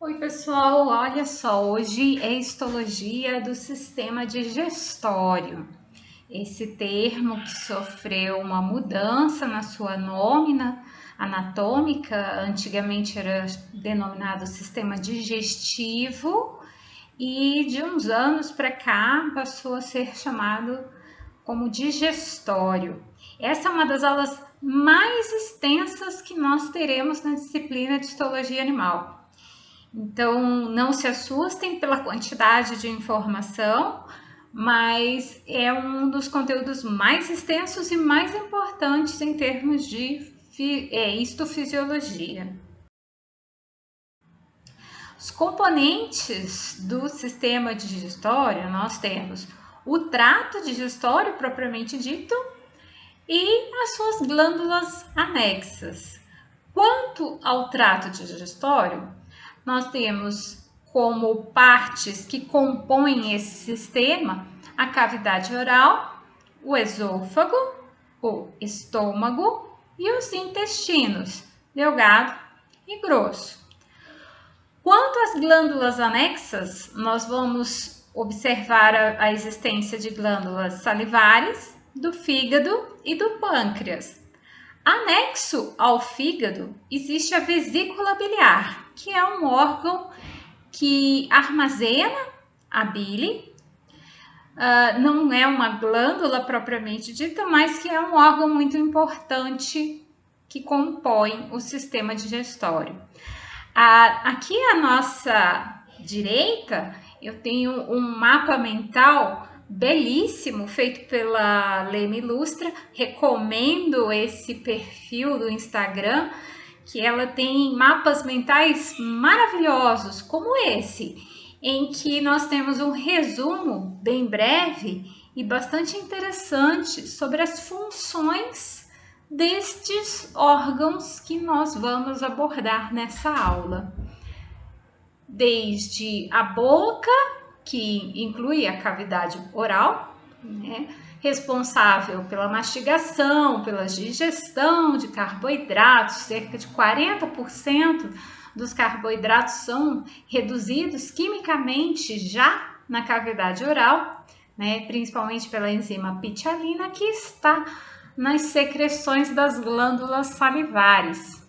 Oi, pessoal, olha só, hoje é histologia do sistema digestório. Esse termo que sofreu uma mudança na sua nómina anatômica, antigamente era denominado sistema digestivo e de uns anos para cá passou a ser chamado como digestório. Essa é uma das aulas mais extensas que nós teremos na disciplina de histologia animal. Então, não se assustem pela quantidade de informação, mas é um dos conteúdos mais extensos e mais importantes em termos de histofisiologia. Os componentes do sistema digestório, nós temos o trato digestório propriamente dito e as suas glândulas anexas. Quanto ao trato digestório, nós temos como partes que compõem esse sistema a cavidade oral, o esôfago, o estômago e os intestinos, delgado e grosso. Quanto às glândulas anexas, nós vamos observar a existência de glândulas salivares, do fígado e do pâncreas. Anexo ao fígado existe a vesícula biliar, que é um órgão que armazena a bile. Não é uma glândula propriamente dita, mas que é um órgão muito importante que compõe o sistema digestório. Aqui à nossa direita, eu tenho um mapa mental belíssimo, feito pela Leme Ilustra. Recomendo esse perfil do Instagram, que ela tem mapas mentais maravilhosos, como esse, em que nós temos um resumo bem breve e bastante interessante sobre as funções destes órgãos que nós vamos abordar nessa aula. Desde a boca, que inclui a cavidade oral, né, responsável pela mastigação, pela digestão de carboidratos, cerca de 40% dos carboidratos são reduzidos quimicamente já na cavidade oral, né, principalmente pela enzima pitialina, que está nas secreções das glândulas salivares.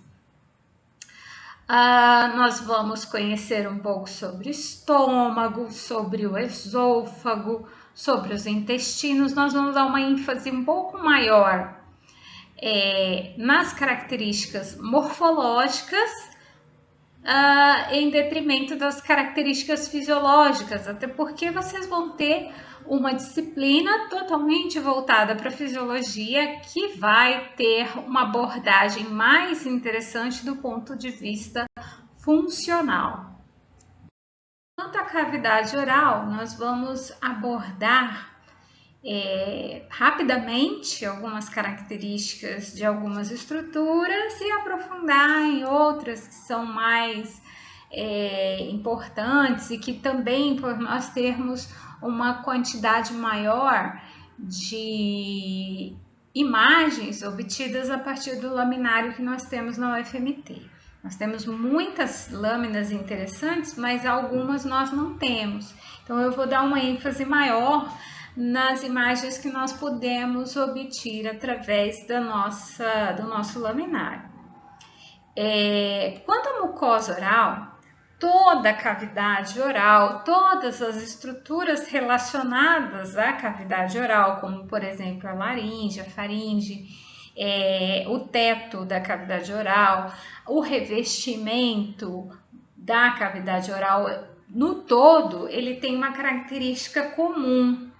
Nós vamos conhecer um pouco sobre o estômago, sobre o esôfago, sobre os intestinos. Nós vamos dar uma ênfase um pouco maior nas características morfológicas, em detrimento das características fisiológicas, até porque vocês vão ter uma disciplina totalmente voltada para a fisiologia, que vai ter uma abordagem mais interessante do ponto de vista funcional. Quanto à cavidade oral, nós vamos abordar rapidamente algumas características de algumas estruturas e aprofundar em outras que são mais importantes e que também, por nós termos uma quantidade maior de imagens obtidas a partir do laminário que nós temos na UFMT. Nós temos muitas lâminas interessantes, mas algumas nós não temos. Então, eu vou dar uma ênfase maior nas imagens que nós podemos obter através do nosso laminário. Quanto à mucosa oral, toda a cavidade oral, todas as estruturas relacionadas à cavidade oral, como por exemplo a laringe, a faringe, o teto da cavidade oral, o revestimento da cavidade oral, no todo, ele tem uma característica comum.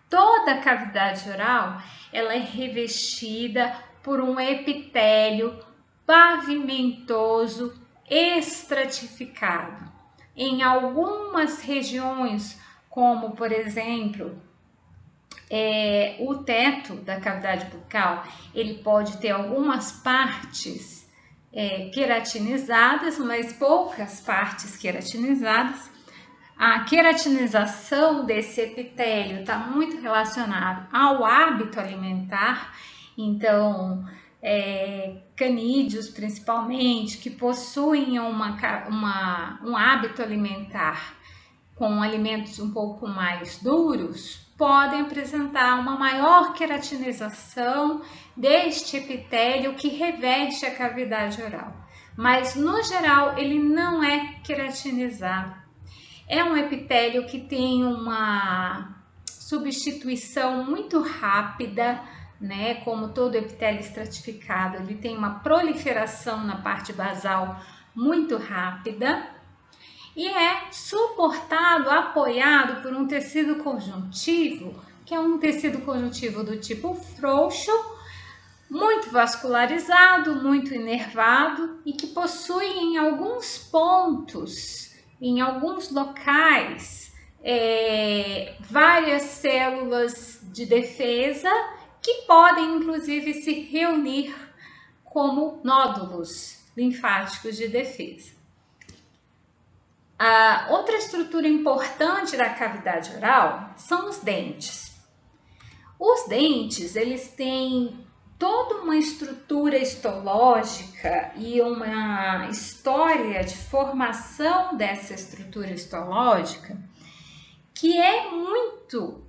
Toda a cavidade oral, ela é revestida por um epitélio pavimentoso estratificado. Em algumas regiões, como por exemplo, o teto da cavidade bucal, ele pode ter algumas partes queratinizadas, mas poucas partes queratinizadas. A queratinização desse epitélio está muito relacionado ao hábito alimentar. Então, canídeos principalmente, que possuem um hábito alimentar com alimentos um pouco mais duros, podem apresentar uma maior queratinização deste epitélio que reveste a cavidade oral. Mas, no geral, ele não é queratinizado. É um epitélio que tem uma substituição muito rápida, né? Como todo epitélio estratificado, ele tem uma proliferação na parte basal muito rápida e é suportado, apoiado por um tecido conjuntivo, que é um tecido conjuntivo do tipo frouxo, muito vascularizado, muito inervado e que possui em alguns pontos, em alguns locais, várias células de defesa que podem inclusive se reunir como nódulos linfáticos de defesa. A outra estrutura importante da cavidade oral são os dentes. Os dentes, eles têm toda uma estrutura histológica e uma história de formação dessa estrutura histológica que é muito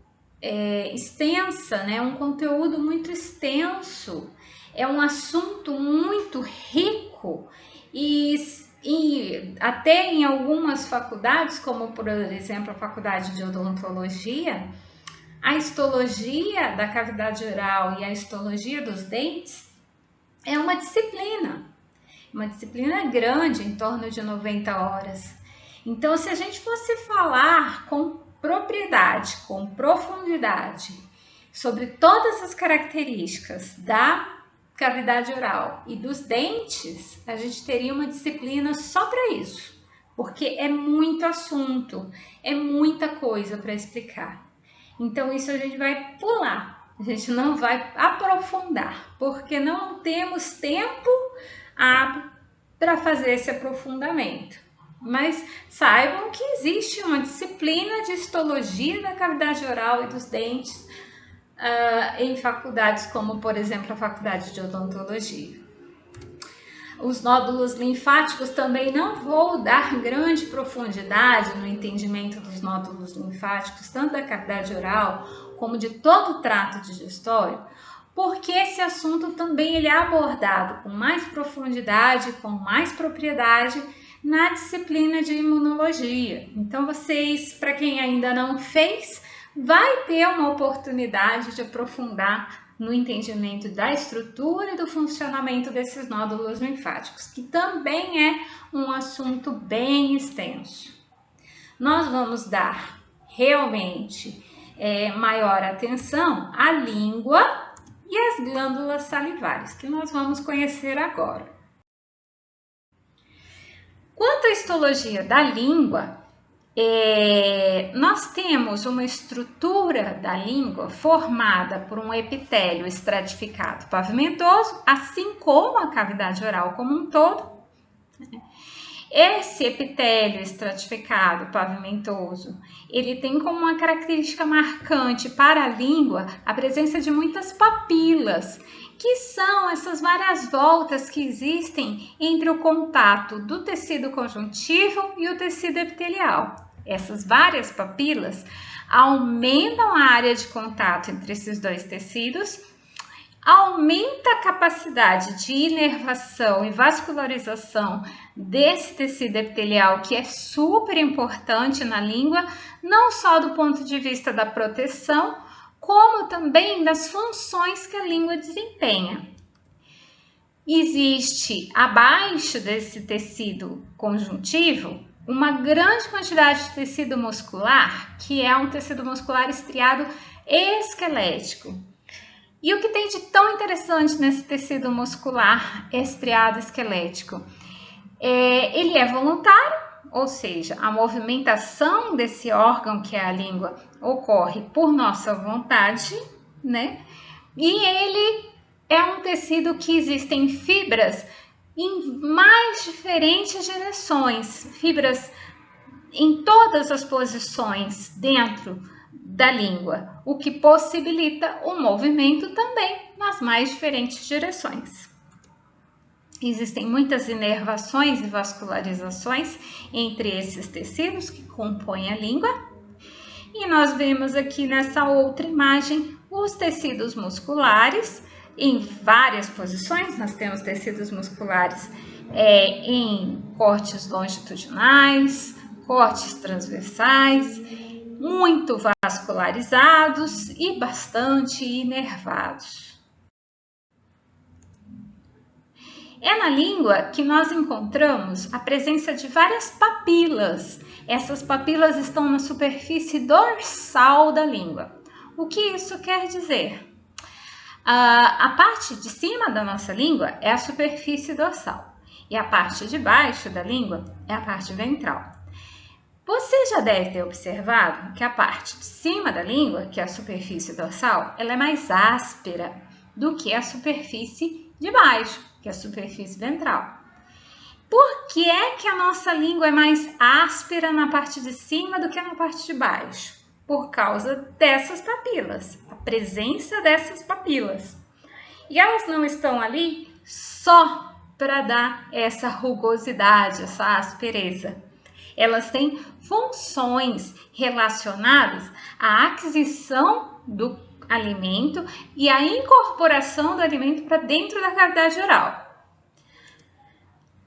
extensa, né? Um conteúdo muito extenso, é um assunto muito rico e até em algumas faculdades, como por exemplo a faculdade de odontologia, a histologia da cavidade oral e a histologia dos dentes é uma disciplina grande, em torno de 90 horas. Então, se a gente fosse falar com propriedade, com profundidade, sobre todas as características da cavidade oral e dos dentes, a gente teria uma disciplina só para isso, porque é muito assunto, é muita coisa para explicar. Então, isso a gente vai pular, a gente não vai aprofundar, porque não temos tempo para fazer esse aprofundamento. Mas saibam que existe uma disciplina de histologia da cavidade oral e dos dentes em faculdades como, por exemplo, a faculdade de odontologia. Os nódulos linfáticos também não vou dar grande profundidade no entendimento dos nódulos linfáticos, tanto da cavidade oral como de todo o trato digestório, porque esse assunto também ele é abordado com mais profundidade, com mais propriedade na disciplina de imunologia. Então vocês, para quem ainda não fez, vai ter uma oportunidade de aprofundar no entendimento da estrutura e do funcionamento desses nódulos linfáticos, que também é um assunto bem extenso. Nós vamos dar realmente maior atenção à língua e às glândulas salivares, que nós vamos conhecer agora. Quanto à histologia da língua, nós temos uma estrutura da língua formada por um epitélio estratificado pavimentoso, assim como a cavidade oral como um todo. Esse epitélio estratificado pavimentoso, ele tem como uma característica marcante para a língua a presença de muitas papilas, que são essas várias voltas que existem entre o contato do tecido conjuntivo e o tecido epitelial. Essas várias papilas aumentam a área de contato entre esses dois tecidos, aumenta a capacidade de inervação e vascularização desse tecido epitelial, que é super importante na língua, não só do ponto de vista da proteção, como também das funções que a língua desempenha. Existe abaixo desse tecido conjuntivo uma grande quantidade de tecido muscular, que é um tecido muscular estriado esquelético. E o que tem de tão interessante nesse tecido muscular estriado esquelético? Ele é voluntário, ou seja, a movimentação desse órgão que é a língua ocorre por nossa vontade, né? E ele é um tecido que existem fibras em mais diferentes direções, fibras em todas as posições dentro da língua, o que possibilita o movimento também nas mais diferentes direções. Existem muitas inervações e vascularizações entre esses tecidos que compõem a língua. E nós vemos aqui nessa outra imagem os tecidos musculares em várias posições. Nós temos tecidos musculares em cortes longitudinais, cortes transversais, muito vascularizados e bastante inervados. É na língua que nós encontramos a presença de várias papilas. Essas papilas estão na superfície dorsal da língua. O que isso quer dizer? A parte de cima da nossa língua é a superfície dorsal e a parte de baixo da língua é a parte ventral. Você já deve ter observado que a parte de cima da língua, que é a superfície dorsal, ela é mais áspera do que a superfície de baixo, que é a superfície ventral. Por que é que a nossa língua é mais áspera na parte de cima do que na parte de baixo? Por causa dessas papilas, a presença dessas papilas. E elas não estão ali só para dar essa rugosidade, essa aspereza. Elas têm funções relacionadas à aquisição do alimento e a incorporação do alimento para dentro da cavidade oral.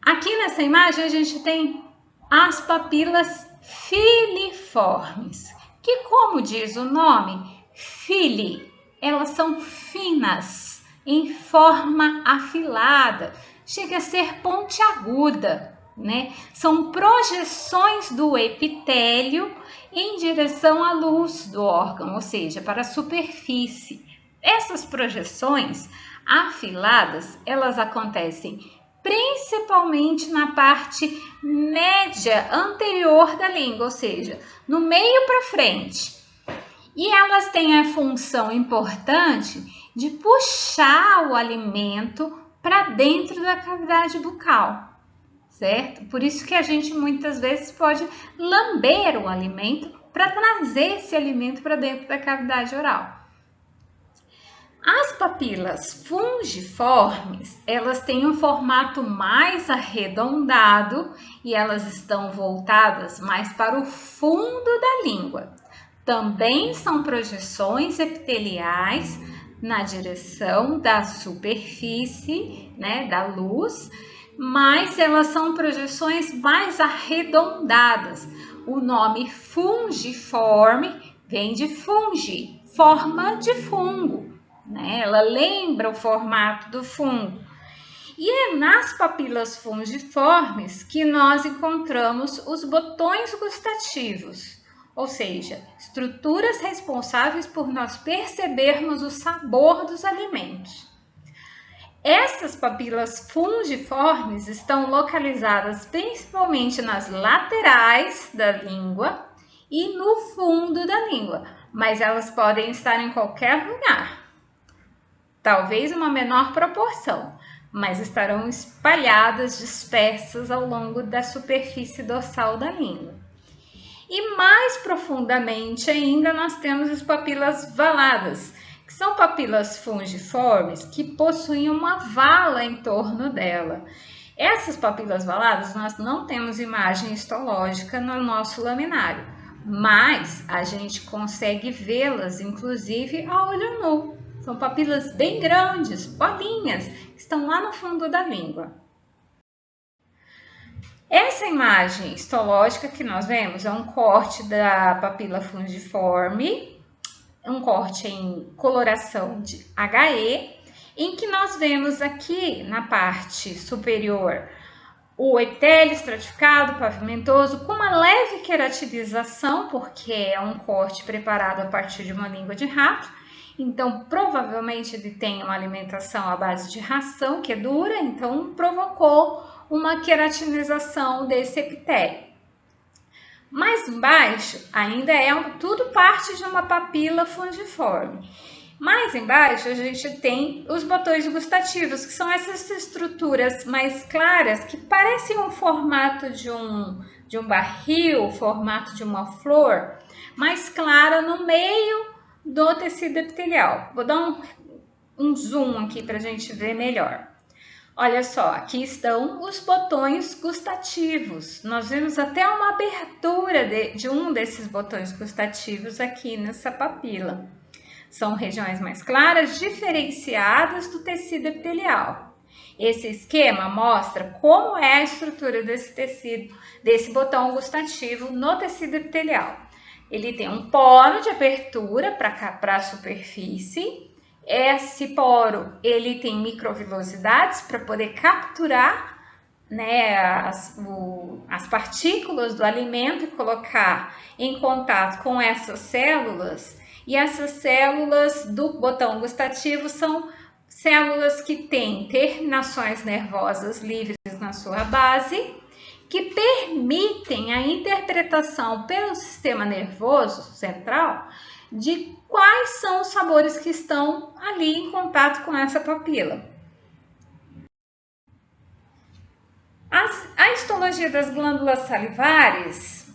Aqui nessa imagem a gente tem as papilas filiformes, que, como diz o nome, fili, elas são finas, em forma afilada, chega a ser pontiaguda, né? São projeções do epitélio em direção à luz do órgão, ou seja, para a superfície. Essas projeções afiladas, elas acontecem principalmente na parte média anterior da língua, ou seja, no meio para frente. E elas têm a função importante de puxar o alimento para dentro da cavidade bucal. Certo? Por isso que a gente muitas vezes pode lamber o alimento para trazer esse alimento para dentro da cavidade oral. As papilas fungiformes, elas têm um formato mais arredondado e elas estão voltadas mais para o fundo da língua. Também são projeções epiteliais na direção da superfície, né, da luz, mas elas são projeções mais arredondadas. O nome fungiforme vem de fungi, forma de fungo, né? Ela lembra o formato do fungo. E é nas papilas fungiformes que nós encontramos os botões gustativos, ou seja, estruturas responsáveis por nós percebermos o sabor dos alimentos. Essas papilas fungiformes estão localizadas principalmente nas laterais da língua e no fundo da língua, mas elas podem estar em qualquer lugar. Talvez uma menor proporção, mas estarão espalhadas, dispersas ao longo da superfície dorsal da língua. E mais profundamente ainda nós temos as papilas valadas, que são papilas fungiformes que possuem uma vala em torno dela. Essas papilas valadas nós não temos imagem histológica no nosso laminário, mas a gente consegue vê-las inclusive a olho nu. São papilas bem grandes, bolinhas, que estão lá no fundo da língua. Essa imagem histológica que nós vemos é um corte da papila fungiforme, um corte em coloração de HE, em que nós vemos aqui na parte superior o epitélio estratificado, pavimentoso, com uma leve queratinização, porque é um corte preparado a partir de uma língua de rato. Então, provavelmente ele tem uma alimentação à base de ração, que é dura, então provocou uma queratinização desse epitélio. Mais embaixo, ainda tudo parte de uma papila fungiforme. Mais embaixo, a gente tem os botões gustativos, que são essas estruturas mais claras, que parecem um formato de um de um barril, formato de uma flor, mais clara no meio do tecido epitelial. Vou dar um zoom aqui para a gente ver melhor. Olha só, aqui estão os botões gustativos. Nós vemos até uma abertura de um desses botões gustativos aqui nessa papila. São regiões mais claras, diferenciadas do tecido epitelial. Esse esquema mostra como é a estrutura desse tecido, desse botão gustativo no tecido epitelial. Ele tem um poro de abertura para a superfície. Esse poro ele tem microvilosidades para poder capturar, né, as partículas do alimento e colocar em contato com essas células. E essas células do botão gustativo são células que têm terminações nervosas livres na sua base, que permitem a interpretação pelo sistema nervoso central de quais são os sabores que estão ali em contato com essa papila. A histologia das glândulas salivares,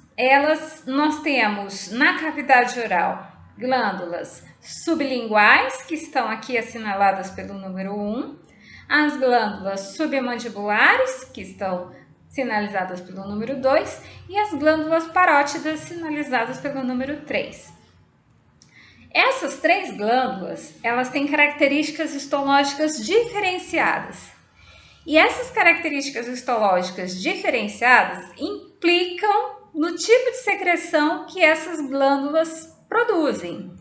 nós temos na cavidade oral glândulas sublinguais, que estão aqui assinaladas pelo número 1, as glândulas submandibulares, que estão sinalizadas pelo número 2, e as glândulas parótidas, sinalizadas pelo número 3. Essas três glândulas, elas têm características histológicas diferenciadas. E essas características histológicas diferenciadas implicam no tipo de secreção que essas glândulas produzem.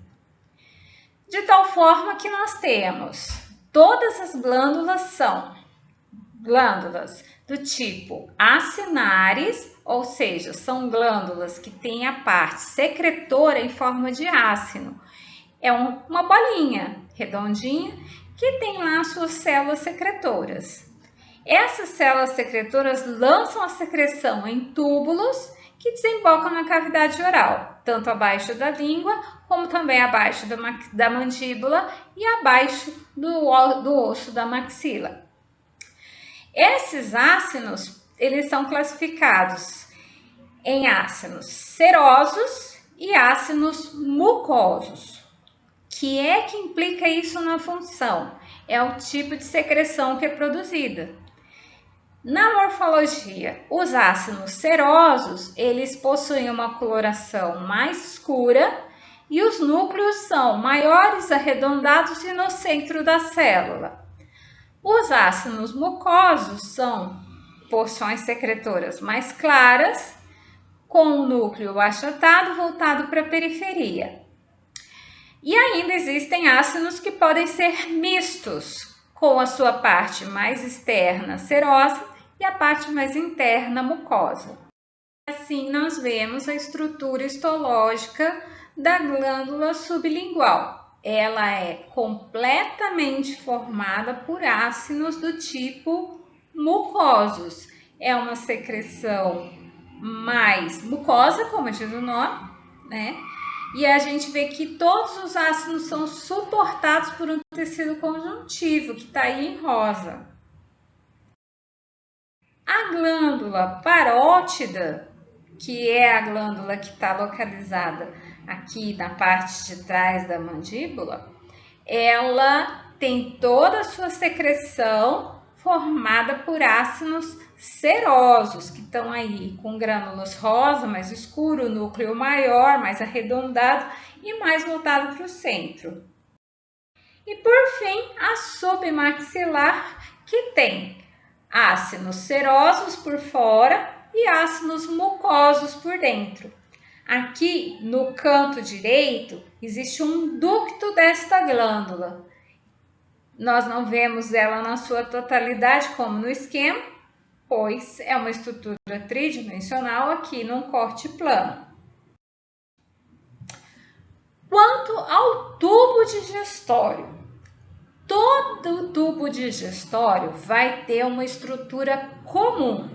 De tal forma que nós temos, todas as glândulas são glândulas do tipo acinares, ou seja, são glândulas que têm a parte secretora em forma de ácino. É uma bolinha redondinha que tem lá suas células secretoras. Essas células secretoras lançam a secreção em túbulos que desembocam na cavidade oral, tanto abaixo da língua, como também abaixo da mandíbula e abaixo do osso da maxila. Esses ácinos, eles são classificados em ácinos serosos e ácinos mucosos. Que é que implica isso na função? É o tipo de secreção que é produzida. Na morfologia, os ácinos serosos, eles possuem uma coloração mais escura e os núcleos são maiores, arredondados e no centro da célula. Os ácinos mucosos são porções secretoras mais claras, com o núcleo achatado voltado para a periferia. E ainda existem ácinos que podem ser mistos, com a sua parte mais externa serosa e a parte mais interna mucosa. Assim, nós vemos a estrutura histológica da glândula sublingual. Ela é completamente formada por ácinos do tipo mucosos. É uma secreção mais mucosa, como diz o nome, né? E a gente vê que todos os ácinos são suportados por um tecido conjuntivo, que está aí em rosa. A glândula parótida, que é a glândula que está localizada aqui na parte de trás da mandíbula, ela tem toda a sua secreção formada por ácinos serosos, que estão aí com grânulos rosa, mais escuro, núcleo maior, mais arredondado e mais voltado para o centro. E por fim, a submaxilar, que tem ácinos serosos por fora e ácinos mucosos por dentro. Aqui no canto direito existe um ducto desta glândula. Nós não vemos ela na sua totalidade como no esquema, pois é uma estrutura tridimensional aqui num corte plano. Quanto ao tubo digestório, todo o tubo digestório vai ter uma estrutura comum,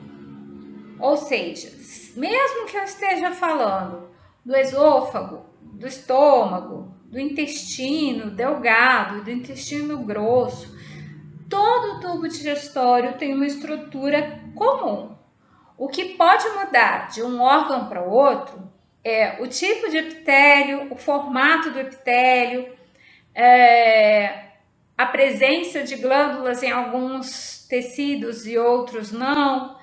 ou seja, mesmo que eu esteja falando do esôfago, do estômago, do intestino delgado, do intestino grosso, todo o tubo digestório tem uma estrutura comum. O que pode mudar de um órgão para o outro é o tipo de epitélio, o formato do epitélio, a presença de glândulas em alguns tecidos e outros não,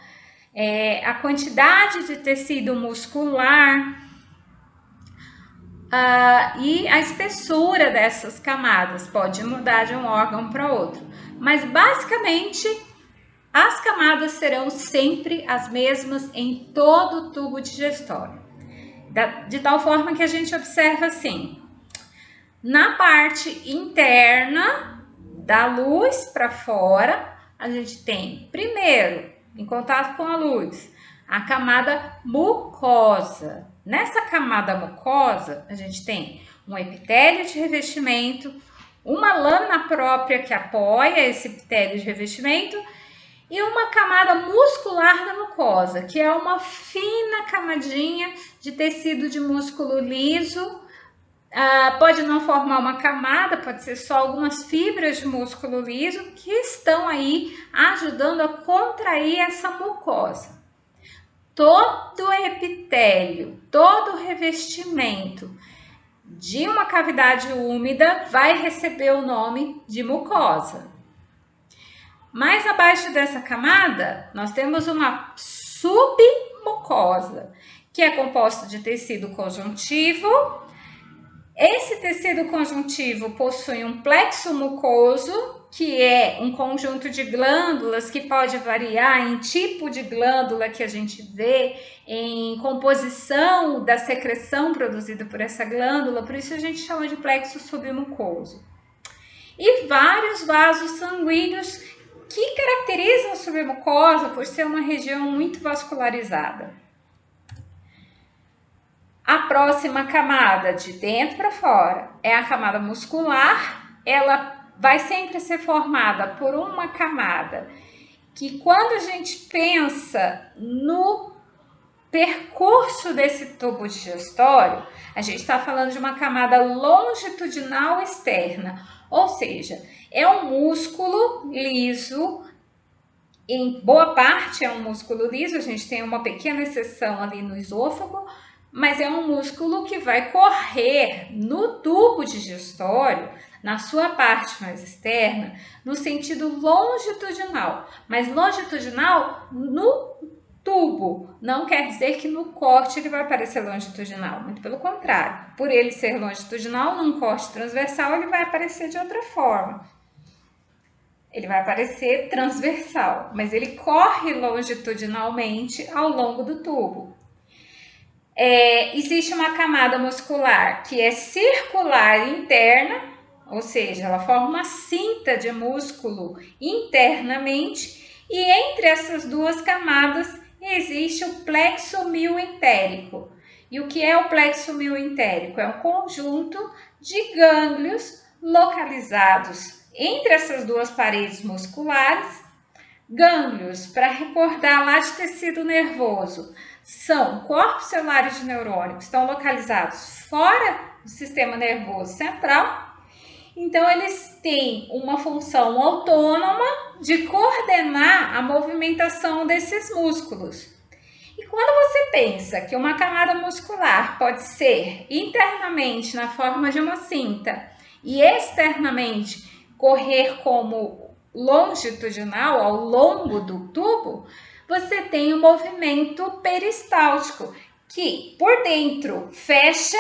a quantidade de tecido muscular, e a espessura dessas camadas pode mudar de um órgão para outro, mas basicamente as camadas serão sempre as mesmas em todo o tubo digestório, de tal forma que a gente observa assim, na parte interna da luz para fora, a gente tem primeiro, em contato com a luz, a camada mucosa. Nessa camada mucosa, a gente tem um epitélio de revestimento, uma lâmina própria que apoia esse epitélio de revestimento e uma camada muscular da mucosa, que é uma fina camadinha de tecido de músculo liso. Pode não formar uma camada, pode ser só algumas fibras de músculo liso que estão aí ajudando a contrair essa mucosa. Todo epitélio, todo revestimento de uma cavidade úmida vai receber o nome de mucosa. Mais abaixo dessa camada, nós temos uma submucosa, que é composta de tecido conjuntivo. Esse tecido conjuntivo possui um plexo mucoso, que é um conjunto de glândulas que pode variar em tipo de glândula que a gente vê, em composição da secreção produzida por essa glândula, por isso a gente chama de plexo submucoso. E vários vasos sanguíneos que caracterizam a submucosa por ser uma região muito vascularizada. A próxima camada, de dentro para fora, é a camada muscular. Ela vai sempre ser formada por uma camada que, quando a gente pensa no percurso desse tubo digestório, a gente está falando de uma camada longitudinal externa, ou seja, é um músculo liso, em boa parte é um músculo liso, a gente tem uma pequena exceção ali no esôfago, mas é um músculo que vai correr no tubo digestório, na sua parte mais externa, no sentido longitudinal, mas longitudinal no tubo. Não quer dizer que no corte ele vai aparecer longitudinal, muito pelo contrário. Por ele ser longitudinal, num corte transversal ele vai aparecer de outra forma. Ele vai aparecer transversal, mas ele corre longitudinalmente ao longo do tubo. Existe uma camada muscular que é circular interna, ou seja, ela forma uma cinta de músculo internamente, e entre essas duas camadas existe o plexo mioentérico. E o que é o plexo mioentérico? É um conjunto de gânglios localizados entre essas duas paredes musculares. Gânglios, para recordar lá de tecido nervoso, são corpos celulares de neurônio que estão localizados fora do sistema nervoso central. Então, eles têm uma função autônoma de coordenar a movimentação desses músculos. E quando você pensa que uma camada muscular pode ser internamente na forma de uma cinta e externamente correr como longitudinal ao longo do tubo, você tem o movimento peristáltico, que por dentro fecha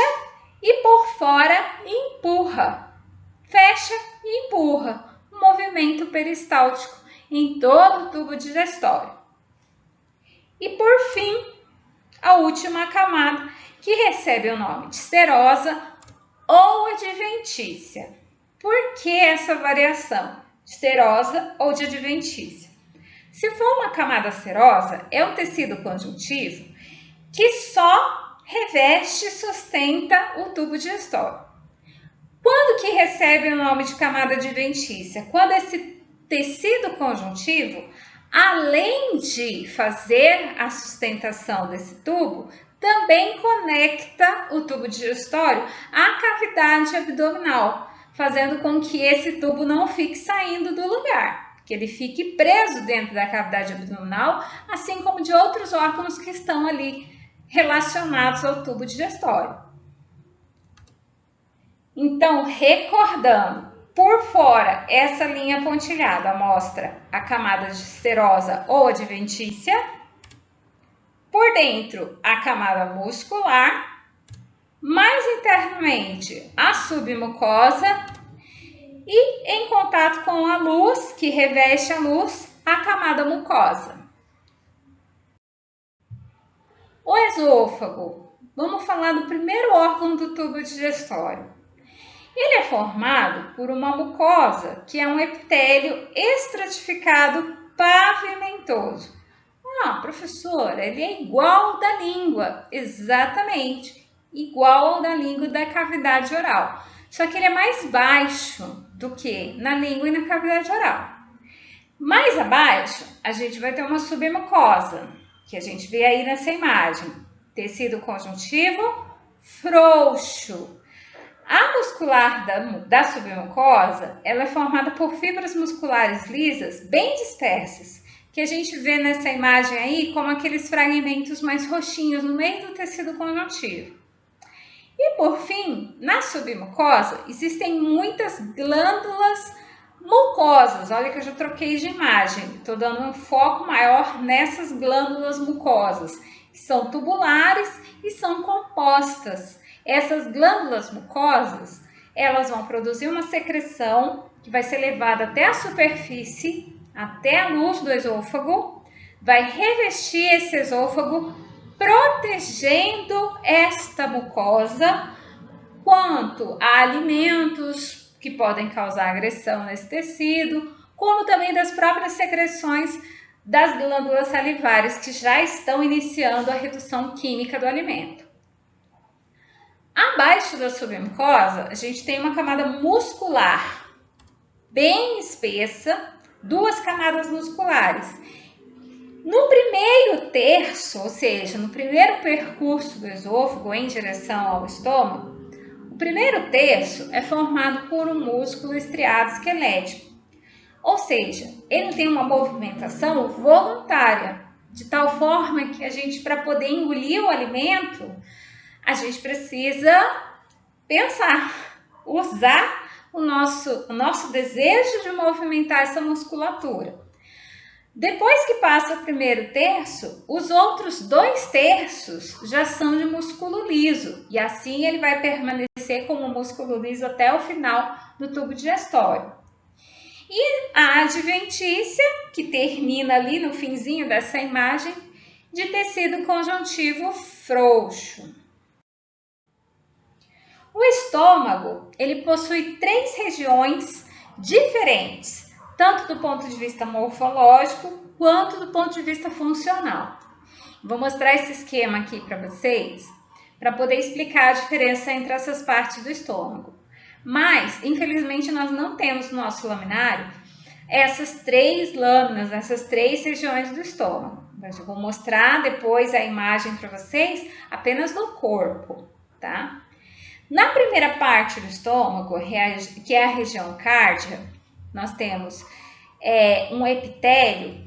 e por fora empurra. Fecha e empurra, um movimento peristáltico em todo o tubo digestório. E por fim, a última camada, que recebe o nome de serosa ou adventícia. Por que essa variação de serosa ou de adventícia? Se for uma camada serosa, é um tecido conjuntivo que só reveste e sustenta o tubo digestório. Quando que recebe o nome de camada adventícia? Quando esse tecido conjuntivo, além de fazer a sustentação desse tubo, também conecta o tubo digestório à cavidade abdominal, fazendo com que esse tubo não fique saindo do lugar. que ele fique preso dentro da cavidade abdominal, assim como de outros órgãos que estão ali relacionados ao tubo digestório. Então, recordando, por fora, essa linha pontilhada mostra a camada serosa ou adventícia, por dentro, a camada muscular, mais internamente, a submucosa e em contato com a luz, que reveste a luz, a camada mucosa. O esôfago. Vamos falar do primeiro órgão do tubo digestório. Ele é formado por uma mucosa, que é um epitélio estratificado pavimentoso. Ah, professora, ele é igual ao da língua. Exatamente, igual ao da língua da cavidade oral. Só que ele é mais baixo do que na língua e na cavidade oral. Mais abaixo, a gente vai ter uma submucosa, que a gente vê aí nessa imagem. Tecido conjuntivo frouxo. A muscular da submucosa, ela é formada por fibras musculares lisas, bem dispersas, que a gente vê nessa imagem aí como aqueles fragmentos mais roxinhos no meio do tecido conjuntivo. E por fim, na submucosa, existem muitas glândulas mucosas. Olha que eu já troquei de imagem, estou dando um foco maior nessas glândulas mucosas, que são tubulares e são compostas. Essas glândulas mucosas, elas vão produzir uma secreção que vai ser levada até a superfície, até a luz do esôfago, vai revestir esse esôfago, protegendo esta mucosa quanto a alimentos que podem causar agressão nesse tecido, como também das próprias secreções das glândulas salivares que já estão iniciando a redução química do alimento. Abaixo da submucosa, a gente tem uma camada muscular bem espessa, duas camadas musculares. No primeiro terço, ou seja, no primeiro percurso do esôfago em direção ao estômago, o primeiro terço é formado por um músculo estriado esquelético, ou seja, ele tem uma movimentação voluntária, de tal forma que a gente, para poder engolir o alimento, a gente precisa pensar, usar o nosso desejo de movimentar essa musculatura. Depois que passa o primeiro terço, os outros 2 terços já são de músculo liso, e assim ele vai permanecer como músculo liso até o final do tubo digestório. E a adventícia, que termina ali no finzinho dessa imagem, de tecido conjuntivo frouxo. O estômago, ele possui 3 regiões diferentes, tanto do ponto de vista morfológico, quanto do ponto de vista funcional. Vou mostrar esse esquema aqui para vocês, para poder explicar a diferença entre essas partes do estômago. Mas, infelizmente, nós não temos no nosso laminário essas 3 lâminas, essas 3 regiões do estômago. Mas eu vou mostrar depois a imagem para vocês apenas do corpo, tá? Na primeira parte do estômago, que é a região cárdia, nós temos um epitélio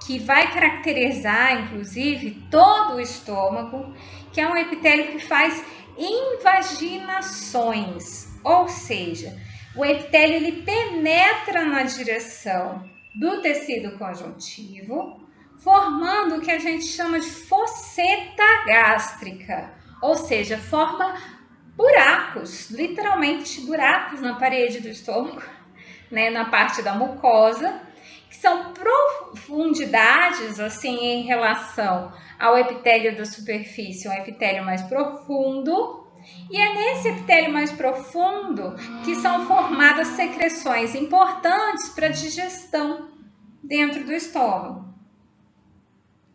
que vai caracterizar, inclusive, todo o estômago, que é um epitélio que faz invaginações, ou seja, o epitélio ele penetra na direção do tecido conjuntivo, formando o que a gente chama de fosseta gástrica, ou seja, forma buracos, literalmente buracos na parede do estômago, né, na parte da mucosa, que são profundidades assim em relação ao epitélio da superfície, um epitélio mais profundo, e é nesse epitélio mais profundo que são formadas secreções importantes para a digestão dentro do estômago.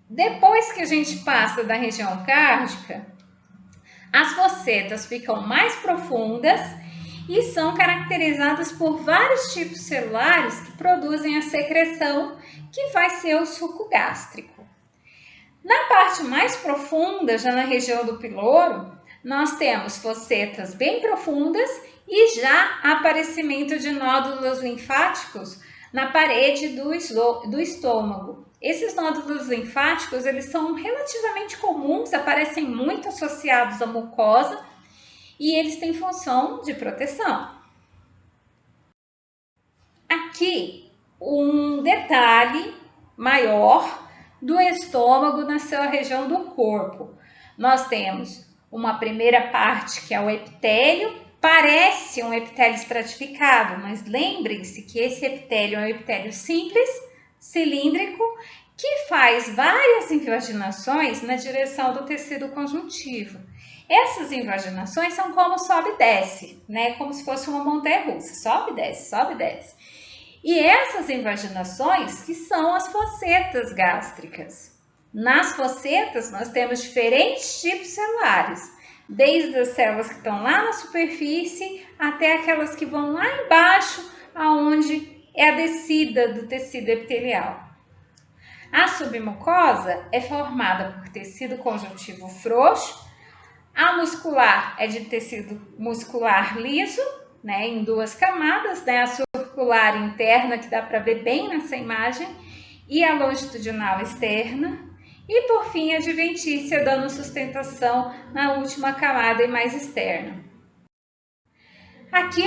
Depois que a gente passa da região cárdica, as fossetas ficam mais profundas e são caracterizadas por vários tipos celulares que produzem a secreção que vai ser o suco gástrico. Na parte mais profunda, já na região do piloro, nós temos fossetas bem profundas e já aparecimento de nódulos linfáticos na parede do estômago. Esses nódulos linfáticos, eles são relativamente comuns, aparecem muito associados à mucosa e eles têm função de proteção. Aqui, um detalhe maior do estômago na sua região do corpo. Nós temos uma primeira parte que é o epitélio, parece um epitélio estratificado, mas lembrem-se que esse epitélio é um epitélio simples, cilíndrico, que faz várias invaginações na direção do tecido conjuntivo. Essas invaginações são como sobe e desce, né? Como se fosse uma montanha-russa, sobe e desce, sobe e desce. E essas invaginações que são as focetas gástricas. Nas focetas nós temos diferentes tipos celulares, desde as células que estão lá na superfície até aquelas que vão lá embaixo, aonde é a descida do tecido epitelial. A submucosa é formada por tecido conjuntivo frouxo, a muscular é de tecido muscular liso, né, em duas camadas, né, a circular interna, que dá para ver bem nessa imagem, e a longitudinal externa, e por fim a adventícia, dando sustentação na última camada e mais externa. Aqui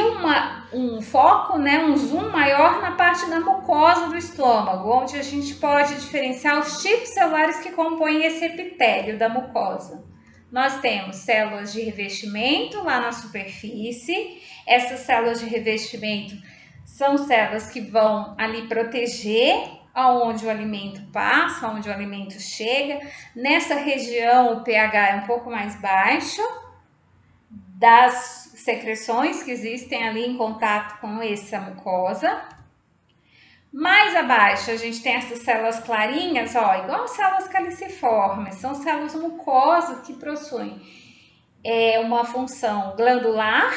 um foco, né, um zoom maior na parte da mucosa do estômago, onde a gente pode diferenciar os tipos celulares que compõem esse epitélio da mucosa. Nós temos células de revestimento lá na superfície. Essas células de revestimento são células que vão ali proteger aonde o alimento passa, aonde o alimento chega. Nessa região o pH é um pouco mais baixo das secreções que existem ali em contato com essa mucosa. Mais abaixo a gente tem essas células clarinhas, ó, igual células caliciformes, são células mucosas que possuem uma função glandular.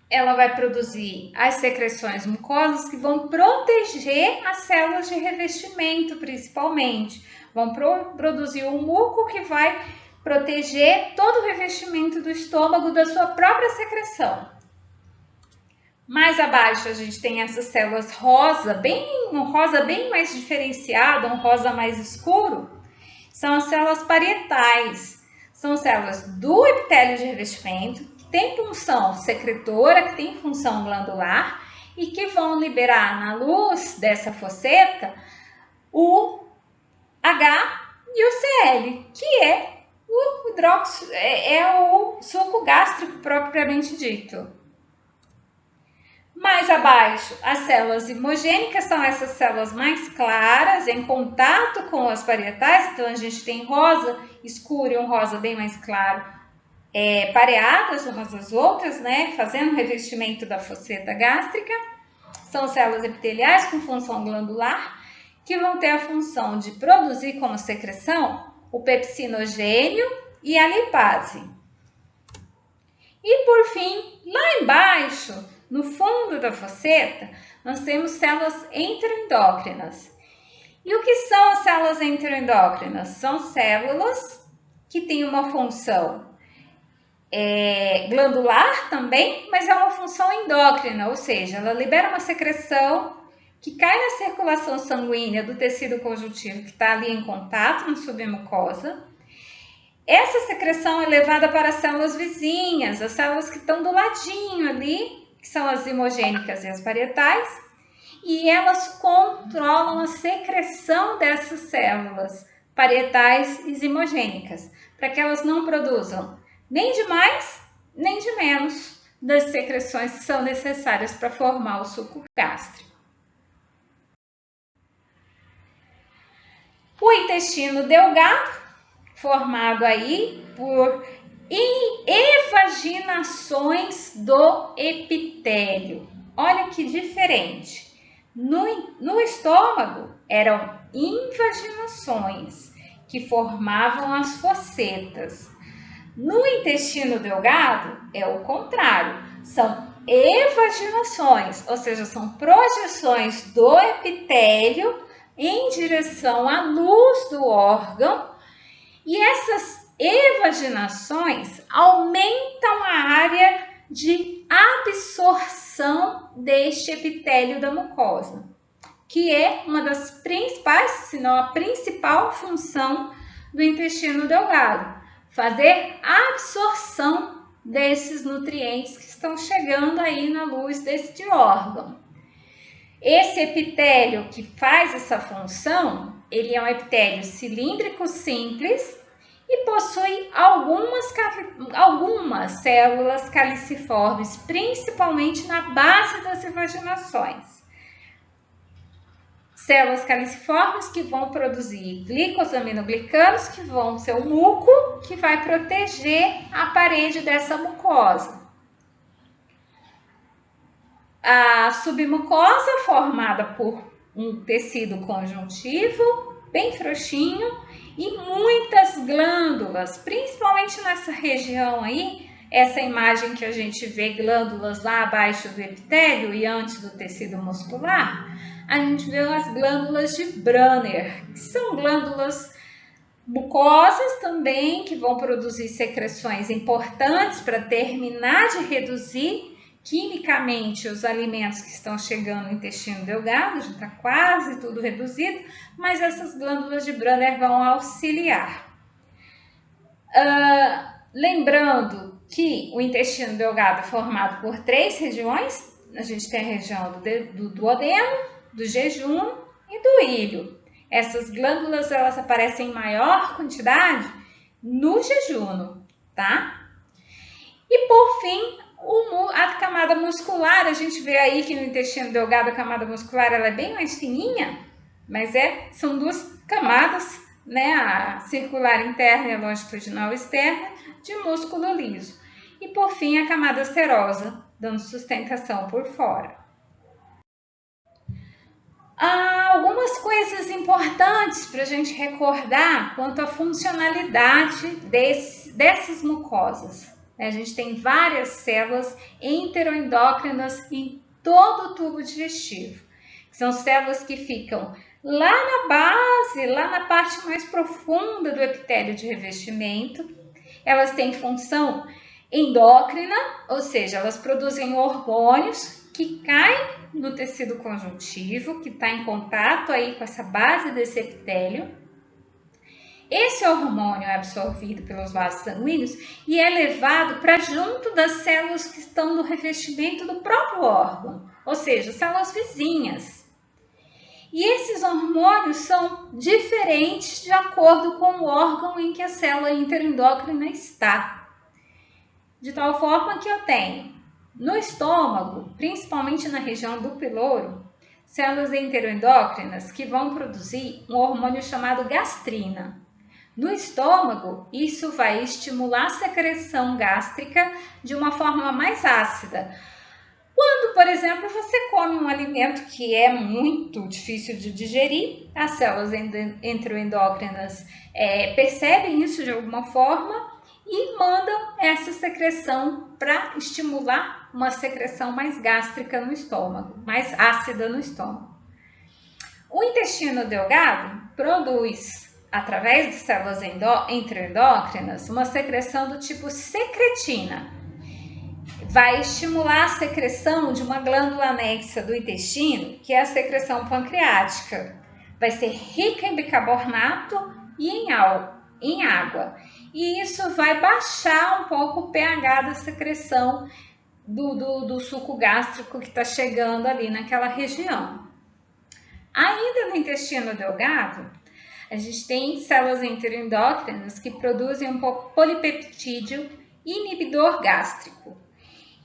Ela vai produzir as secreções mucosas que vão proteger as células de revestimento, principalmente. Vão produzir um muco que vai proteger todo o revestimento do estômago da sua própria secreção. Mais abaixo a gente tem essas células um rosa bem mais diferenciado, um rosa mais escuro, são as células parietais. São células do epitélio de revestimento, que tem função secretora, que tem função glandular e que vão liberar na luz dessa foceta o H e o Cl, que é o suco gástrico propriamente dito. Mais abaixo, as células imogênicas são essas células mais claras, em contato com as parietais. Então, a gente tem rosa escuro e um rosa bem mais claro, pareadas umas às outras, né? Fazendo o revestimento da foceta gástrica. São células epiteliais com função glandular, que vão ter a função de produzir como secreção o pepsinogênio e a lipase. E por fim, lá embaixo, no fundo da foceta, nós temos células enteroendócrinas. E o que são as células enteroendócrinas? São células que têm uma função glandular também, mas é uma função endócrina, ou seja, ela libera uma secreção que cai na circulação sanguínea do tecido conjuntivo que está ali em contato na submucosa. Essa secreção é levada para as células vizinhas, as células que estão do ladinho ali, que são as imogênicas e as parietais, e elas controlam a secreção dessas células parietais e imogênicas, para que elas não produzam nem de mais, nem de menos das secreções que são necessárias para formar o suco gástrico. O intestino delgado, formado aí por evaginações do epitélio. Olha que diferente. No estômago eram invaginações que formavam as focetas. No intestino delgado é o contrário, são evaginações, ou seja, são projeções do epitélio em direção à luz do órgão, e essas evaginações aumentam a área de absorção deste epitélio da mucosa. que é uma das principais, se não a principal função do intestino delgado, fazer a absorção desses nutrientes que estão chegando aí na luz deste órgão. Esse epitélio que faz essa função, ele é um epitélio cilíndrico simples e possui algumas células caliciformes, principalmente na base das invaginações. Células caliciformes que vão produzir glicosaminoglicanos, que vão ser o muco que vai proteger a parede dessa mucosa. A submucosa formada por um tecido conjuntivo bem frouxinho e muitas glândulas, principalmente nessa região aí, essa imagem que a gente vê glândulas lá abaixo do epitélio e antes do tecido muscular, a gente vê as glândulas de Brunner, que são glândulas mucosas também, que vão produzir secreções importantes para terminar de reduzir quimicamente os alimentos que estão chegando no intestino delgado, já está quase tudo reduzido, mas essas glândulas de Brunner vão auxiliar. Lembrando que o intestino delgado é formado por 3 regiões, a gente tem a região do duodeno, do jejum e do ilho. Essas glândulas elas aparecem em maior quantidade no jejum, tá? E por fim, a camada muscular, a gente vê aí que no intestino delgado a camada muscular ela é bem mais fininha, mas são 2 camadas, né? A circular interna e a longitudinal externa de músculo liso. E por fim a camada serosa, dando sustentação por fora. Há algumas coisas importantes para a gente recordar quanto à funcionalidade dessas mucosas. A gente tem várias células enteroendócrinas em todo o tubo digestivo. São células que ficam lá na base, lá na parte mais profunda do epitélio de revestimento. Elas têm função endócrina, ou seja, elas produzem hormônios que caem no tecido conjuntivo, que está em contato aí com essa base desse epitélio. Esse hormônio é absorvido pelos vasos sanguíneos e é levado para junto das células que estão no revestimento do próprio órgão, ou seja, células vizinhas. E esses hormônios são diferentes de acordo com o órgão em que a célula enteroendócrina está. De tal forma que eu tenho no estômago, principalmente na região do piloro, células enteroendócrinas que vão produzir um hormônio chamado gastrina. No estômago, isso vai estimular a secreção gástrica de uma forma mais ácida. Quando, por exemplo, você come um alimento que é muito difícil de digerir, as células enteroendócrinas percebem isso de alguma forma e mandam essa secreção para estimular uma secreção mais gástrica no estômago, mais ácida no estômago. O intestino delgado produz, através de células enteroendócrinas, uma secreção do tipo secretina. Vai estimular a secreção de uma glândula anexa do intestino, que é a secreção pancreática. Vai ser rica em bicarbonato e em água. E isso vai baixar um pouco o pH da secreção do suco gástrico que está chegando ali naquela região. Ainda no intestino delgado, a gente tem células enteroendócrinas que produzem um polipeptídeo inibidor gástrico.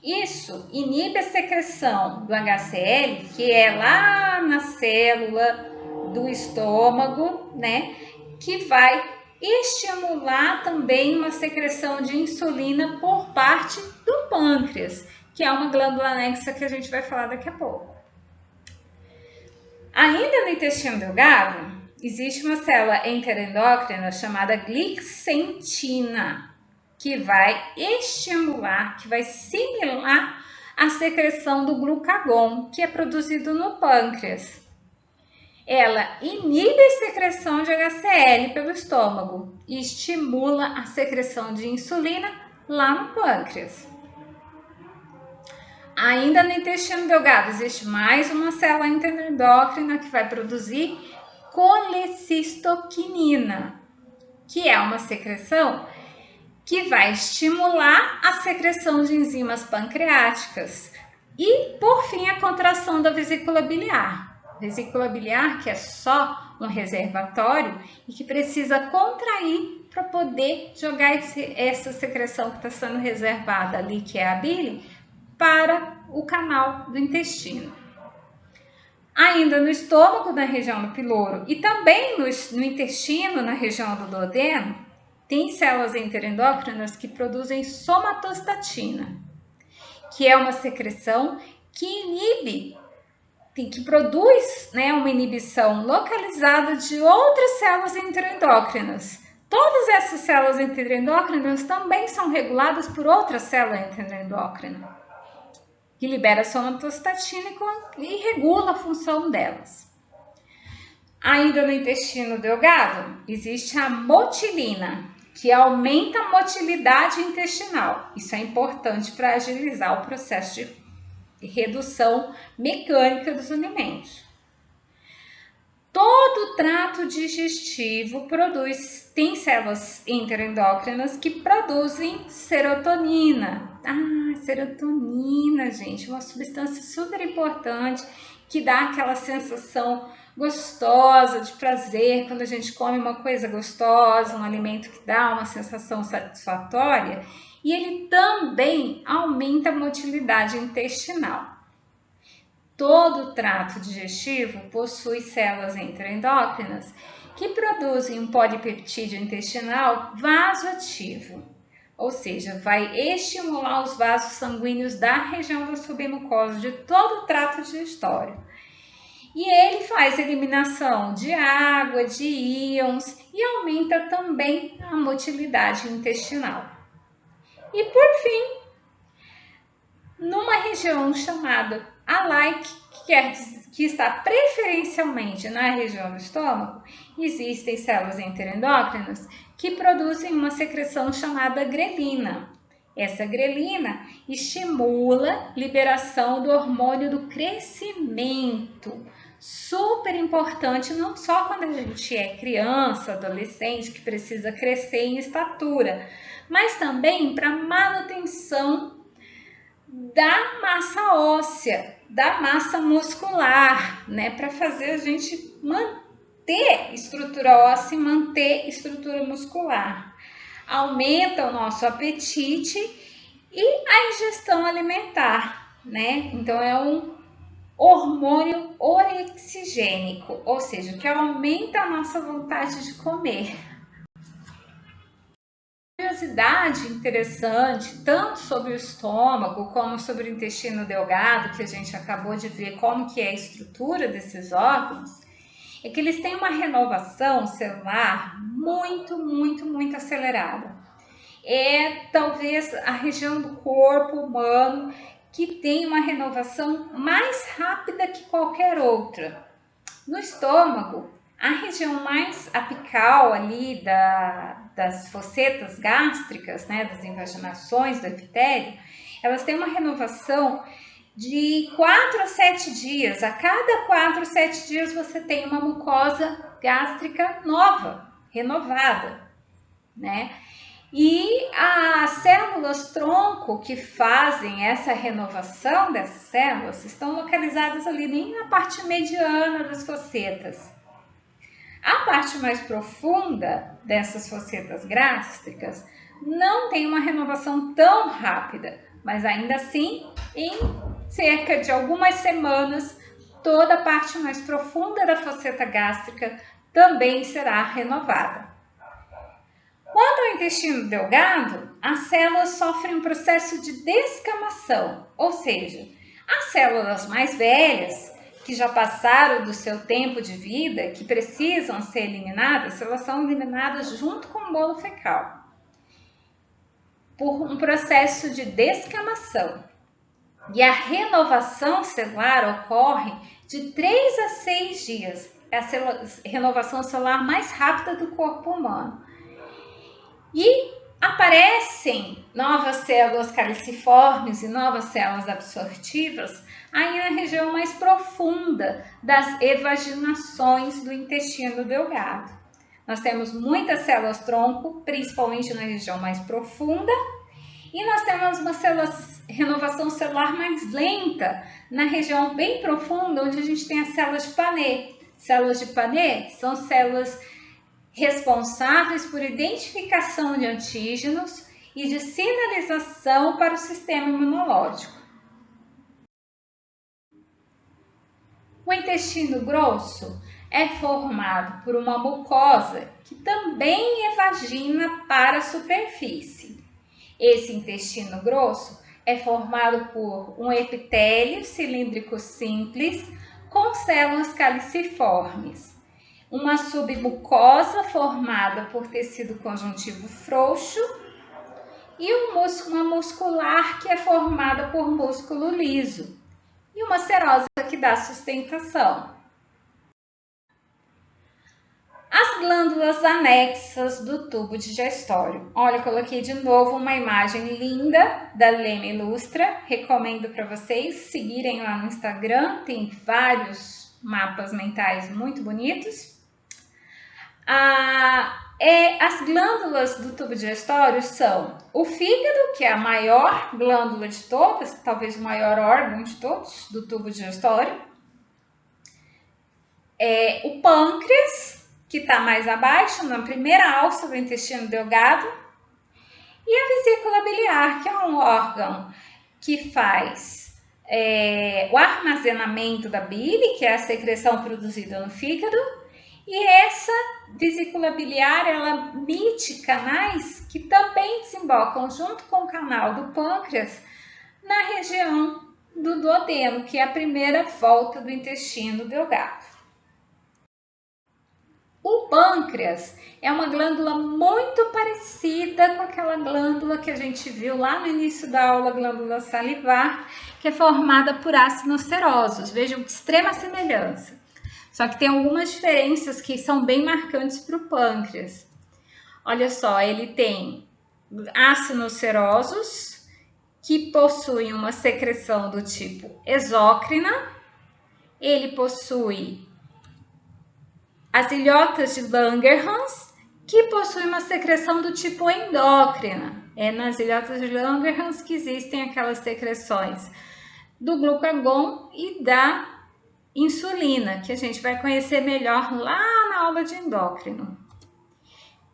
Isso inibe a secreção do HCl, que é lá na célula do estômago, né? Que vai estimular também uma secreção de insulina por parte do pâncreas, que é uma glândula anexa que a gente vai falar daqui a pouco. Ainda no intestino delgado, existe uma célula enteroendócrina chamada glicentina, que vai estimular, que vai simular a secreção do glucagon, que é produzido no pâncreas. Ela inibe a secreção de HCl pelo estômago e estimula a secreção de insulina lá no pâncreas. Ainda no intestino delgado existe mais uma célula interendócrina que vai produzir colecistoquinina, que é uma secreção que vai estimular a secreção de enzimas pancreáticas e, por fim, a contração da vesícula biliar. Vesícula biliar que é só um reservatório e que precisa contrair para poder jogar essa secreção que está sendo reservada ali, que é a bile, para o canal do intestino. Ainda no estômago, na região do piloro, e também no intestino, na região do duodeno, tem células interendócrinas que produzem somatostatina, que é uma secreção que inibe, que produz, né, uma inibição localizada de outras células interendócrinas. Todas essas células interendócrinas também são reguladas por outra célula interendócrina, que libera somatostatina e regula a função delas. Ainda no intestino delgado, existe a motilina, que aumenta a motilidade intestinal. Isso é importante para agilizar o processo de redução mecânica dos alimentos. Todo o trato digestivo tem células interendócrinas que produzem serotonina. Serotonina, gente, uma substância super importante que dá aquela sensação gostosa de prazer quando a gente come uma coisa gostosa, um alimento que dá uma sensação satisfatória, e ele também aumenta a motilidade intestinal. Todo o trato digestivo possui células interendócrinas que produzem um polipeptídeo intestinal vasoativo, ou seja, vai estimular os vasos sanguíneos da região da submucosa de todo o trato digestório. E ele faz eliminação de água, de íons e aumenta também a motilidade intestinal. E por fim, numa região chamada alaic, que está preferencialmente na região do estômago, existem células interendócrinas que produzem uma secreção chamada grelina. Essa grelina estimula a liberação do hormônio do crescimento, super importante não só quando a gente é criança, adolescente, que precisa crescer em estatura, mas também para manutenção da massa óssea, da massa muscular, né, para fazer a gente manter estrutura óssea e manter estrutura muscular. Aumenta o nosso apetite e a ingestão alimentar, né? Então é um hormônio orexigênico, ou seja, que aumenta a nossa vontade de comer. Curiosidade interessante, tanto sobre o estômago como sobre o intestino delgado, que a gente acabou de ver como que é a estrutura desses órgãos, é que eles têm uma renovação celular muito acelerada. É talvez a região do corpo humano que tem uma renovação mais rápida que qualquer outra. No estômago, a região mais apical ali das fossetas gástricas, né, das invaginações do epitélio, elas têm uma renovação de 4 a 7 dias. A cada 4 a 7 dias você tem uma mucosa gástrica nova, renovada, né? E as células tronco que fazem essa renovação dessas células estão localizadas ali bem na parte mediana das fossetas. A parte mais profunda dessas fossetas gástricas não tem uma renovação tão rápida, mas ainda assim, em cerca de algumas semanas, toda a parte mais profunda da fosseta gástrica também será renovada. Quanto ao intestino delgado, as células sofrem um processo de descamação, ou seja, as células mais velhas, que já passaram do seu tempo de vida, que precisam ser eliminadas, elas são eliminadas junto com o bolo fecal, por um processo de descamação. E a renovação celular ocorre de 3 a 6 dias, é a renovação celular mais rápida do corpo humano. E Aparecem novas células caliciformes e novas células absortivas aí na região mais profunda das evaginações do intestino delgado. Nós temos muitas células tronco, principalmente na região mais profunda, e nós temos uma renovação celular mais lenta na região bem profunda, onde a gente tem as células de Panet. Células de Panet são células responsáveis por identificação de antígenos e de sinalização para o sistema imunológico. O intestino grosso é formado por uma mucosa que também evagina para a superfície. Esse intestino grosso é formado por um epitélio cilíndrico simples com células caliciformes, uma submucosa formada por tecido conjuntivo frouxo e uma muscular que é formada por músculo liso e uma serosa que dá sustentação. As glândulas anexas do tubo digestório. Olha, eu coloquei de novo uma imagem linda da Leme Ilustra. Recomendo para vocês seguirem lá no Instagram, tem vários mapas mentais muito bonitos. As glândulas do tubo digestório são o fígado, que é a maior glândula de todas, talvez o maior órgão de todos do tubo digestório. O pâncreas, que está mais abaixo, na primeira alça do intestino delgado. E a vesícula biliar, que é um órgão que faz o armazenamento da bile, que é a secreção produzida no fígado. E essa vesícula biliar, ela emite canais que também desembocam junto com o canal do pâncreas na região do duodeno, que é a primeira volta do intestino delgado. O pâncreas é uma glândula muito parecida com aquela glândula que a gente viu lá no início da aula, glândula salivar, que é formada por ácidos serosos. Vejam que extrema semelhança. Só que tem algumas diferenças que são bem marcantes para o pâncreas. Olha só, ele tem ácidos serosos que possuem uma secreção do tipo exócrina. Ele possui as ilhotas de Langerhans, que possuem uma secreção do tipo endócrina. É nas ilhotas de Langerhans que existem aquelas secreções do glucagon e da insulina, que a gente vai conhecer melhor lá na aula de endócrino.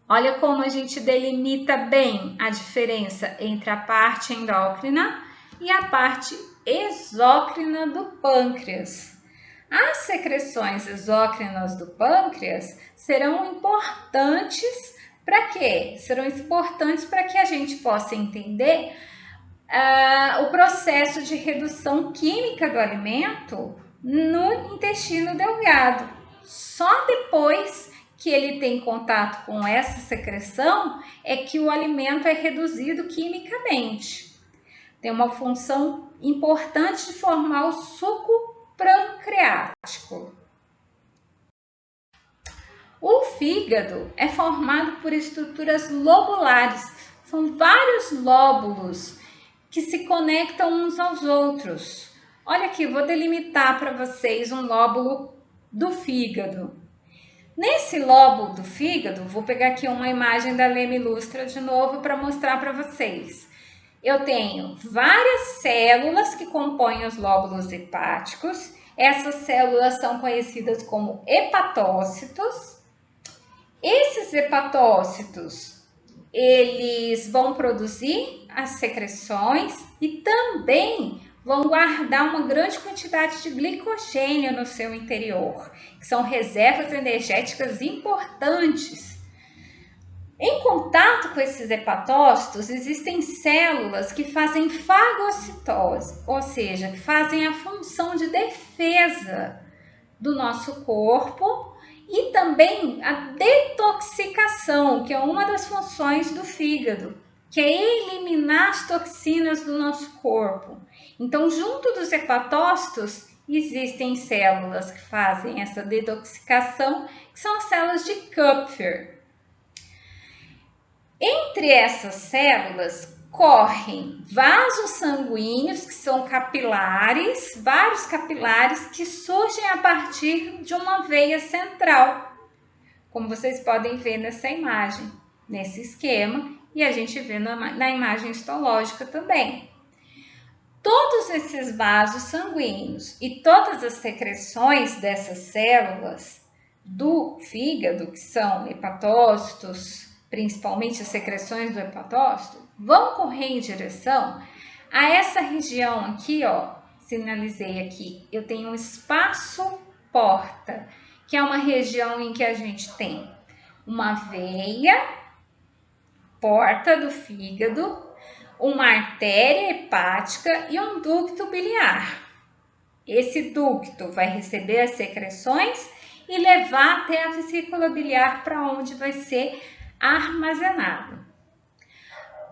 Olha como a gente delimita bem a diferença entre a parte endócrina e a parte exócrina do pâncreas. As secreções exócrinas do pâncreas serão importantes para quê? Serão importantes para que a gente possa entender o processo de redução química do alimento no intestino delgado. Só depois que ele tem contato com essa secreção é que o alimento é reduzido quimicamente. Tem uma função importante de formar o suco pancreático. O fígado é formado por estruturas lobulares. São vários lóbulos que se conectam uns aos outros. Olha aqui, vou delimitar para vocês um lóbulo do fígado. Nesse lóbulo do fígado, vou pegar aqui uma imagem da Leme Ilustra de novo para mostrar para vocês. Eu tenho várias células que compõem os lóbulos hepáticos. Essas células são conhecidas como hepatócitos. Esses hepatócitos, eles vão produzir as secreções e também vão guardar uma grande quantidade de glicogênio no seu interior, que são reservas energéticas importantes. Em contato com esses hepatócitos, existem células que fazem fagocitose, ou seja, que fazem a função de defesa do nosso corpo e também a detoxicação, que é uma das funções do fígado, que é eliminar as toxinas do nosso corpo. Então, junto dos hepatócitos, existem células que fazem essa detoxicação, que são as células de Kupffer. Entre essas células correm vasos sanguíneos, que são capilares, vários capilares que surgem a partir de uma veia central, como vocês podem ver nessa imagem, nesse esquema, e a gente vê na imagem histológica também. Todos esses vasos sanguíneos e todas as secreções dessas células do fígado, que são hepatócitos, principalmente as secreções do hepatócito, vão correr em direção a essa região aqui, ó, sinalizei aqui. Eu tenho um espaço porta, que é uma região em que a gente tem uma veia, porta do fígado, uma artéria hepática e um ducto biliar. Esse ducto vai receber as secreções e levar até a vesícula biliar, para onde vai ser armazenado.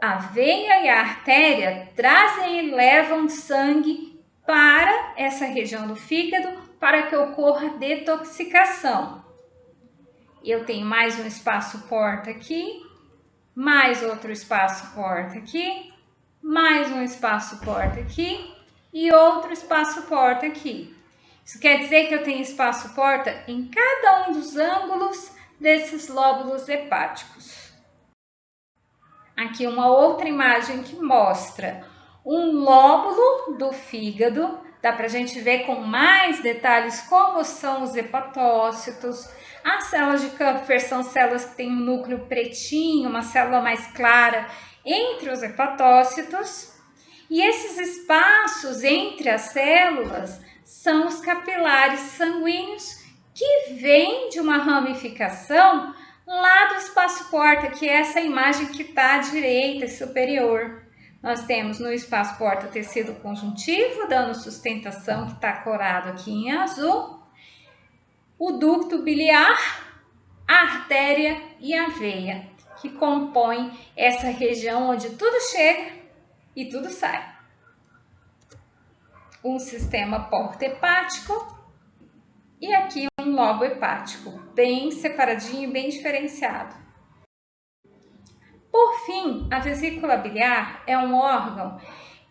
A veia e a artéria trazem e levam sangue para essa região do fígado para que ocorra detoxicação. Eu tenho mais um espaço porta aqui, mais outro espaço porta aqui, mais um espaço porta aqui e outro espaço porta aqui. Isso quer dizer que eu tenho espaço porta em cada um dos ângulos desses lóbulos hepáticos. Aqui uma outra imagem que mostra um lóbulo do fígado. Dá para a gente ver com mais detalhes como são os hepatócitos. As células de Kupffer são células que têm um núcleo pretinho, uma célula mais clara entre os hepatócitos. E esses espaços entre as células são os capilares sanguíneos que vêm de uma ramificação lá do espaço porta, que é essa imagem que está à direita superior. Nós temos no espaço porta o tecido conjuntivo, dando sustentação, que está corado aqui em azul, o ducto biliar, a artéria e a veia, que compõem essa região onde tudo chega e tudo sai. Um sistema porta-hepático e aqui um lobo hepático, bem separadinho, bem diferenciado. Por fim, a vesícula biliar é um órgão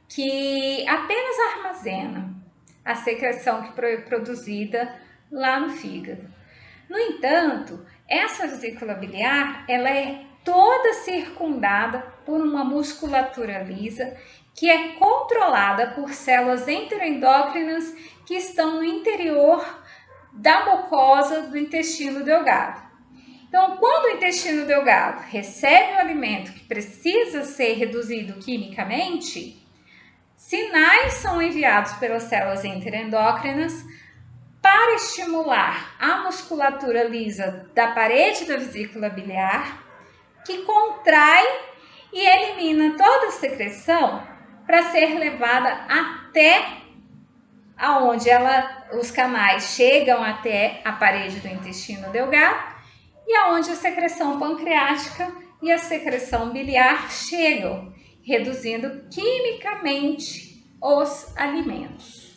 que apenas armazena a secreção que foi produzida lá no fígado. No entanto, essa vesícula biliar, ela é toda circundada por uma musculatura lisa que é controlada por células enteroendócrinas que estão no interior da mucosa do intestino delgado. Então, quando o intestino delgado recebe o alimento que precisa ser reduzido quimicamente, sinais são enviados pelas células enteroendócrinas para estimular a musculatura lisa da parede da vesícula biliar, que contrai e elimina toda a secreção para ser levada até aonde os canais chegam até a parede do intestino delgado e aonde a secreção pancreática e a secreção biliar chegam, reduzindo quimicamente os alimentos.